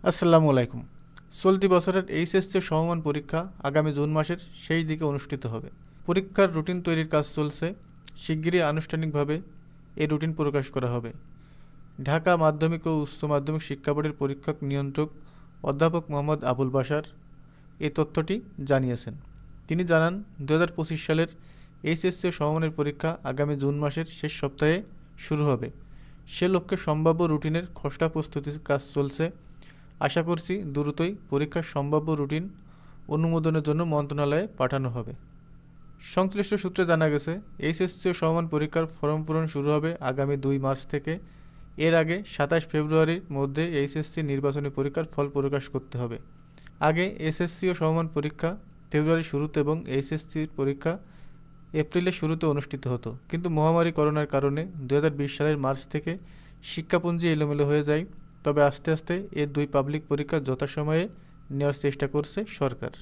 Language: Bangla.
আসসালামু আলাইকুম। চলতি বছরের এইচএসসি সমমান পরীক্ষা আগামী জুন মাসের শেষ দিকে অনুষ্ঠিত হবে। পরীক্ষার রুটিন তৈরির কাজ চলছে। শিগগিরই আনুষ্ঠানিকভাবে এই রুটিন প্রকাশ করা হবে। ঢাকা মাধ্যমিক ও উচ্চ মাধ্যমিক শিক্ষা বোর্ডের পরীক্ষক নিয়ন্ত্রক অধ্যাপক মোহাম্মদ আবুল বাশার এই তথ্যটি জানিয়েছেন। তিনি জানান, 2025 সালের এইচএসসি ও সমমানের পরীক্ষা আগামী জুন মাসের শেষ সপ্তাহে শুরু হবে। সে লক্ষ্যে সম্ভাব্য রুটিনের খসড়া প্রস্তুতির কাজ চলছে। আশা করছি দ্রুতই পরীক্ষার সম্ভাব্য রুটিন অনুমোদনের জন্য মন্ত্রণালয়ে পাঠানো হবে। সংশ্লিষ্ট সূত্রে জানা গেছে, এইচএসসি ও সমমান পরীক্ষার ফরম পূরণ শুরু হবে আগামী 2 মার্চ থেকে। এর আগে 27 ফেব্রুয়ারির মধ্যে এইচএসসি নির্বাচনী পরীক্ষার ফল প্রকাশ করতে হবে। আগে এসএসসি ও সমমান পরীক্ষা ফেব্রুয়ারির শুরুতে এবং এইচএসসির পরীক্ষা এপ্রিলের শুরুতে অনুষ্ঠিত হতো, কিন্তু মহামারী করোনার কারণে 2020 সালের মার্চ থেকে শিক্ষাপুঞ্জি এলোমেলো হয়ে যায়। তবে আস্তে আস্তে দুই পাবলিক পরীক্ষা যথাসময়ে নেওয়ার চেষ্টা করছে সরকার।